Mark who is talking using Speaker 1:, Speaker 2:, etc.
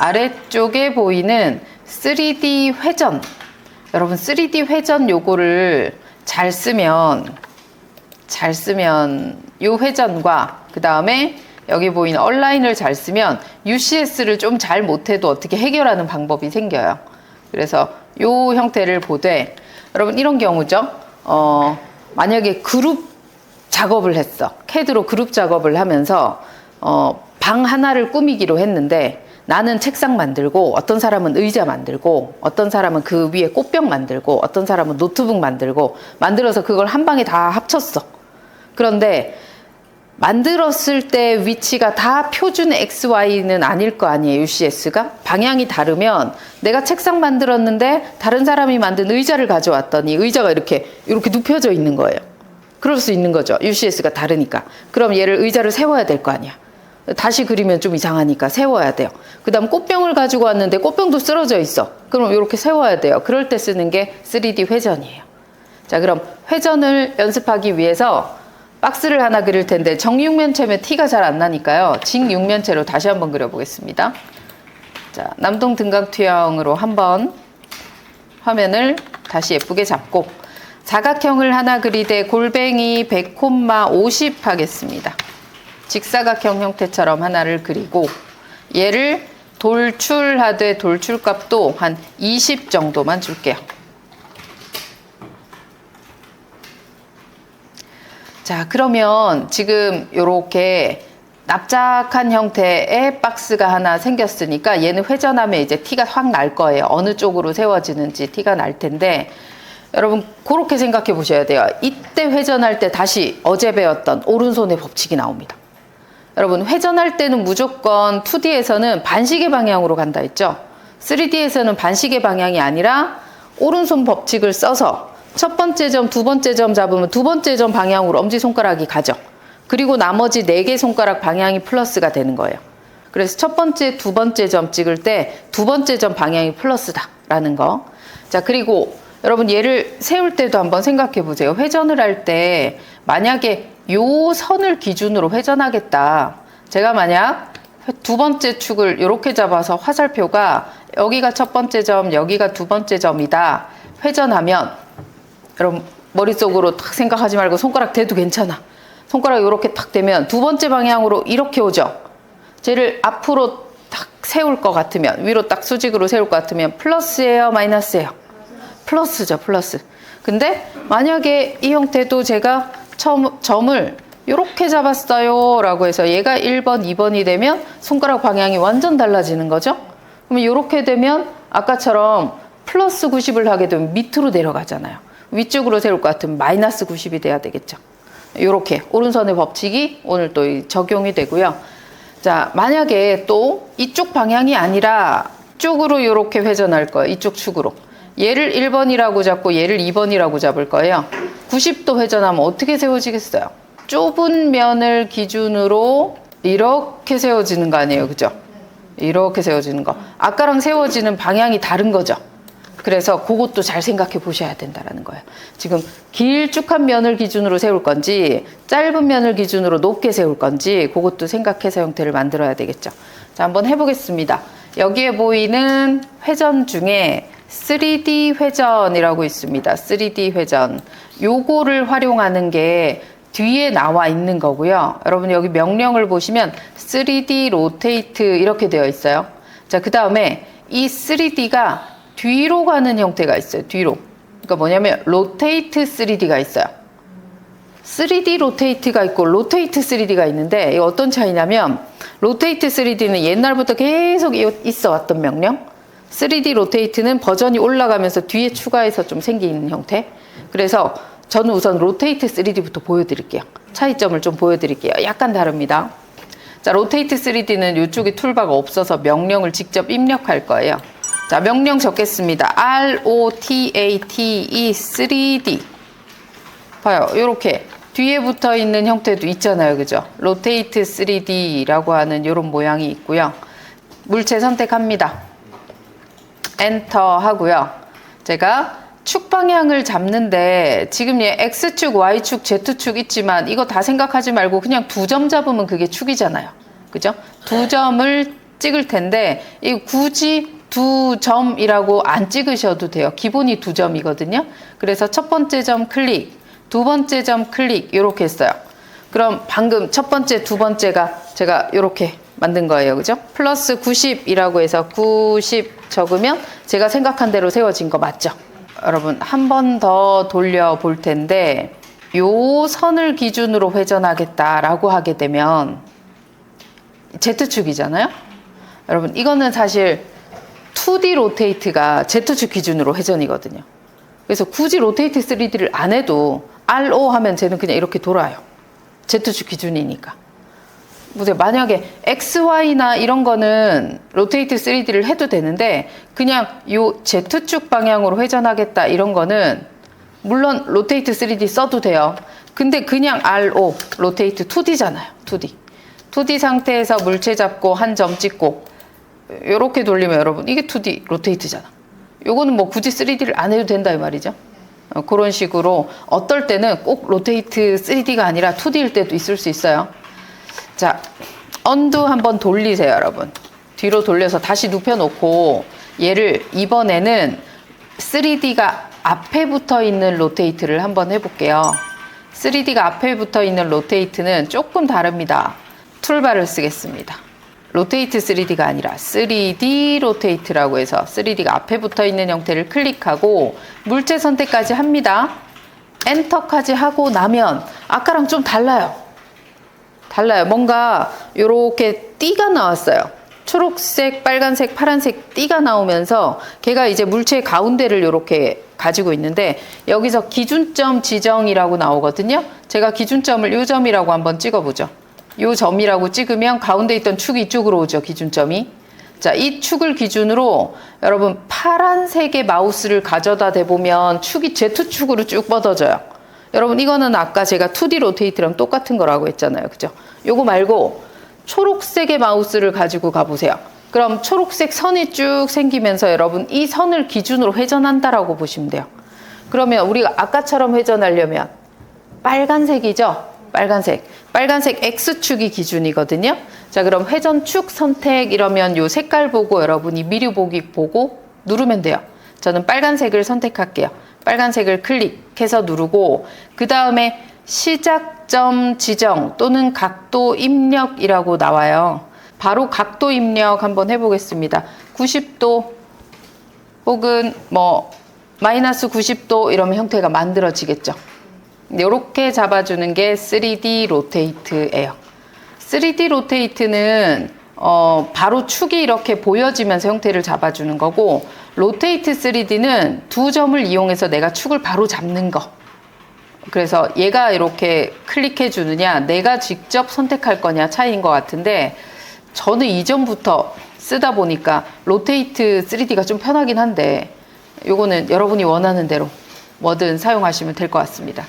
Speaker 1: 아래쪽에 보이는 3D 회전, 여러분 3D 회전 요거를 잘 쓰면 요 회전과 그 다음에 여기 보이는 얼라인을 잘 쓰면 UCS를 좀 잘 못해도 어떻게 해결하는 방법이 생겨요. 그래서 요 형태를 보되 여러분 이런 경우죠. 만약에 그룹 작업을 했어. CAD로 그룹 작업을 하면서 방 하나를 꾸미기로 했는데 나는 책상 만들고 어떤 사람은 의자 만들고 어떤 사람은 그 위에 꽃병 만들고 어떤 사람은 노트북 만들고 만들어서 그걸 한 방에 다 합쳤어. 그런데 만들었을 때 위치가 다 표준 XY는 아닐 거 아니에요, UCS가? 방향이 다르면 내가 책상 만들었는데 다른 사람이 만든 의자를 가져왔더니 의자가 이렇게 눕혀져 있는 거예요. 그럴 수 있는 거죠. UCS가 다르니까. 그럼 얘를 의자를 세워야 될 거 아니야. 다시 그리면 좀 이상하니까 세워야 돼요. 그 다음 꽃병을 가지고 왔는데 꽃병도 쓰러져 있어. 그럼 이렇게 세워야 돼요. 그럴 때 쓰는 게 3D 회전이에요. 자, 그럼 회전을 연습하기 위해서 박스를 하나 그릴 텐데 정육면체면 티가 잘 안 나니까요. 직육면체로 다시 한번 그려보겠습니다. 자, 남동 등각투영으로 한번 화면을 다시 예쁘게 잡고 사각형을 하나 그리되 골뱅이 100,50 하겠습니다. 직사각형 형태처럼 하나를 그리고 얘를 돌출하되 돌출값도 한 20 정도만 줄게요. 자, 그러면 지금 요렇게 납작한 형태의 박스가 하나 생겼으니까 얘는 회전하면 이제 티가 확 날 거예요. 어느 쪽으로 세워지는지 티가 날 텐데 여러분 그렇게 생각해 보셔야 돼요. 이때 회전할 때 다시 어제 배웠던 오른손의 법칙이 나옵니다. 여러분 회전할 때는 무조건 2D에서는 반시계 방향으로 간다 했죠. 3D에서는 반시계 방향이 아니라 오른손 법칙을 써서 첫 번째 점, 두 번째 점 잡으면 두 번째 점 방향으로 엄지손가락이 가죠. 그리고 나머지 4개 손가락 방향이 플러스가 되는 거예요. 그래서 첫 번째, 두 번째 점 찍을 때 두 번째 점 방향이 플러스다라는 거. 자, 그리고 여러분 얘를 세울 때도 한번 생각해 보세요. 회전을 할 때 만약에 요 선을 기준으로 회전하겠다. 제가 만약 두 번째 축을 이렇게 잡아서 화살표가 여기가 첫 번째 점, 여기가 두 번째 점이다. 회전하면 여러분 머릿속으로 딱 생각하지 말고 손가락 대도 괜찮아. 손가락 이렇게 딱 대면 두 번째 방향으로 이렇게 오죠. 쟤를 앞으로 딱 세울 것 같으면 위로 딱 수직으로 세울 것 같으면 플러스예요, 마이너스예요? 플러스죠, 플러스. 근데 만약에 이 형태도 제가 점을 이렇게 잡았어요 라고 해서 얘가 1번, 2번이 되면 손가락 방향이 완전 달라지는 거죠. 그러면 이렇게 되면 아까처럼 플러스 90을 하게 되면 밑으로 내려가잖아요. 위쪽으로 세울 것 같으면 마이너스 90이 돼야 되겠죠. 이렇게 오른손의 법칙이 오늘 또 적용이 되고요. 자, 만약에 또 이쪽 방향이 아니라 이쪽으로 이렇게 회전할 거예요. 이쪽 축으로. 얘를 1번이라고 잡고 얘를 2번이라고 잡을 거예요. 90도 회전하면 어떻게 세워지겠어요? 좁은 면을 기준으로 이렇게 세워지는 거 아니에요, 그죠? 이렇게 세워지는 거. 아까랑 세워지는 방향이 다른 거죠. 그래서 그것도 잘 생각해 보셔야 된다는 거예요. 지금 길쭉한 면을 기준으로 세울 건지 짧은 면을 기준으로 높게 세울 건지 그것도 생각해서 형태를 만들어야 되겠죠. 자, 한번 해보겠습니다. 여기에 보이는 회전 중에 3D 회전이라고 있습니다. 3D 회전. 요거를 활용하는 게 뒤에 나와 있는 거고요. 여러분 여기 명령을 보시면 3D 로테이트 이렇게 되어 있어요. 자, 그 다음에 이 3D가 뒤로 가는 형태가 있어요. 뒤로. 그러니까 뭐냐면 로테이트 3D가 있어요. 3D 로테이트가 있고 로테이트 3D가 있는데 이게 어떤 차이냐면 로테이트 3D는 옛날부터 계속 있어 왔던 명령. 3D 로테이트는 버전이 올라가면서 뒤에 추가해서 좀 생기는 형태. 그래서 저는 우선 로테이트 3D부터 보여드릴게요. 차이점을 좀 보여드릴게요. 약간 다릅니다. 자, 로테이트 3D는 이쪽에 툴바가 없어서 명령을 직접 입력할 거예요. 자, 명령 적겠습니다. ROTATE 3D. 봐요. 요렇게 뒤에 붙어 있는 형태도 있잖아요. 그죠? 로테이트 3D라고 하는 요런 모양이 있고요. 물체 선택합니다. 엔터 하고요. 제가 축 방향을 잡는데 지금 얘 X축, Y축, Z축 있지만 이거 다 생각하지 말고 그냥 두 점 잡으면 그게 축이잖아요. 그죠? 두 점을 찍을 텐데 이 굳이 2점이라고 안 찍으셔도 돼요. 기본이 2점이거든요. 그래서 첫 번째 점 클릭, 두 번째 점 클릭 이렇게 했어요. 그럼 방금 첫 번째, 두 번째가 제가 이렇게 만든 거예요. 그죠? 플러스 90이라고 해서 90 적으면 제가 생각한 대로 세워진 거 맞죠? 여러분 한 번 더 돌려 볼 텐데 요 선을 기준으로 회전하겠다라고 하게 되면 Z축이잖아요? 여러분 이거는 사실 2D 로테이트가 Z축 기준으로 회전이거든요. 그래서 굳이 로테이트 3D를 안 해도 RO 하면 쟤는 그냥 이렇게 돌아요. Z축 기준이니까. 만약에 XY나 이런 거는 로테이트 3D를 해도 되는데 그냥 요 Z축 방향으로 회전하겠다 이런 거는 물론 로테이트 3D 써도 돼요. 근데 그냥 RO, 로테이트 2D잖아요. 2D 상태에서 물체 잡고 한 점 찍고 요렇게 돌리면 여러분 이게 2D 로테이트잖아. 요거는 뭐 굳이 3D를 안 해도 된다 이 말이죠. 그런 식으로 어떨 때는 꼭 로테이트 3D가 아니라 2D일 때도 있을 수 있어요. 자, 언두 한번 돌리세요, 여러분. 뒤로 돌려서 다시 눕혀놓고 얘를 이번에는 3D가 앞에 붙어 있는 로테이트를 한번 해볼게요. 3D가 앞에 붙어 있는 로테이트는 조금 다릅니다. 툴바를 쓰겠습니다. 로테이트 3D가 아니라 3D 로테이트라고 해서 3D가 앞에 붙어 있는 형태를 클릭하고 물체 선택까지 합니다. 엔터까지 하고 나면 아까랑 좀 달라요. 뭔가 요렇게 띠가 나왔어요. 초록색, 빨간색, 파란색 띠가 나오면서 걔가 이제 물체의 가운데를 요렇게 가지고 있는데 여기서 기준점 지정이라고 나오거든요. 제가 기준점을 요 점이라고 한번 찍어보죠. 요 점이라고 찍으면 가운데 있던 축이 이쪽으로 오죠. 기준점이. 자, 이 축을 기준으로 여러분 파란색의 마우스를 가져다 대보면 축이 Z축으로 쭉 뻗어져요. 여러분 이거는 아까 제가 2D 로테이트랑 똑같은 거라고 했잖아요. 그죠? 요거 말고 초록색의 마우스를 가지고 가보세요. 그럼 초록색 선이 쭉 생기면서 여러분 이 선을 기준으로 회전한다라고 보시면 돼요. 그러면 우리가 아까처럼 회전하려면 빨간색이죠? 빨간색 X축이 기준이거든요. 자, 그럼 회전축 선택 이러면 요 색깔 보고 여러분이 미리 보기 보고 누르면 돼요. 저는 빨간색을 선택할게요. 빨간색을 클릭해서 누르고 그 다음에 시작점 지정 또는 각도 입력이라고 나와요. 바로 각도 입력 한번 해보겠습니다. 90도 혹은 뭐 마이너스 90도 이러면 형태가 만들어지겠죠. 이렇게 잡아주는 게 3D 로테이트예요. 3D 로테이트는 바로 축이 이렇게 보여지면서 형태를 잡아주는 거고 로테이트 3D는 두 점을 이용해서 내가 축을 바로 잡는 거. 그래서 얘가 이렇게 클릭해 주느냐 내가 직접 선택할 거냐 차이인 것 같은데 저는 이전부터 쓰다 보니까 로테이트 3D가 좀 편하긴 한데 요거는 여러분이 원하는 대로 뭐든 사용하시면 될 것 같습니다.